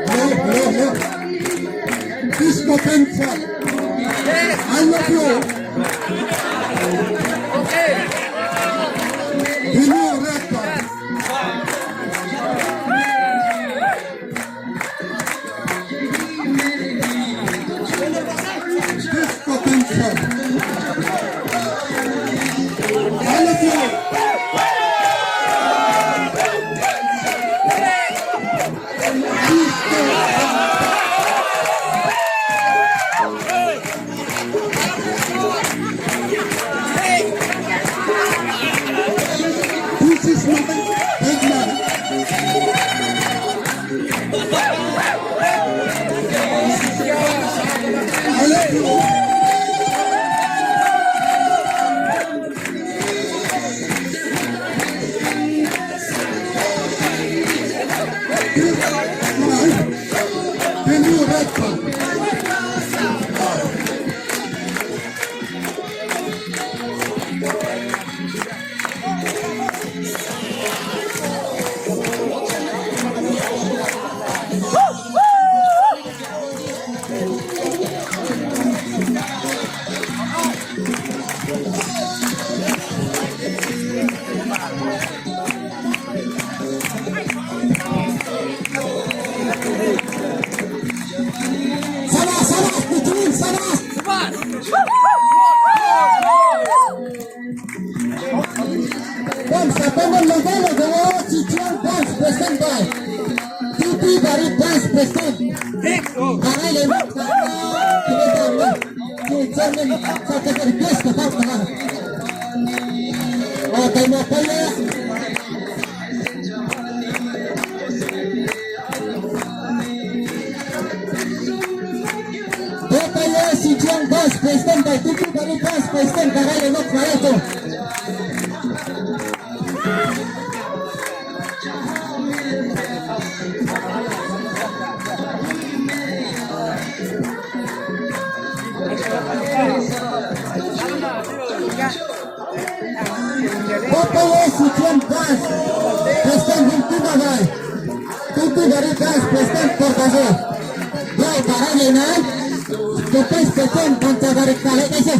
no. This potential. I love you. The new record. This potential. I love you. This is not a big man. I love you. The new record. Salah, between Salah. Vamos, pongan los dedos de la Chichón Dance, present by Titi dari Dance present. Karena ini jangan sampai terbiasa kepala tangan. Oh, terima kasih. Botanya Chichón Dance present by Titi dari Dance present. Karena ini itu. Botanya Chichón Dance present Hintima Bay. Titi dari Dance present por favor. Baik, para ini, kita present contra dari kalian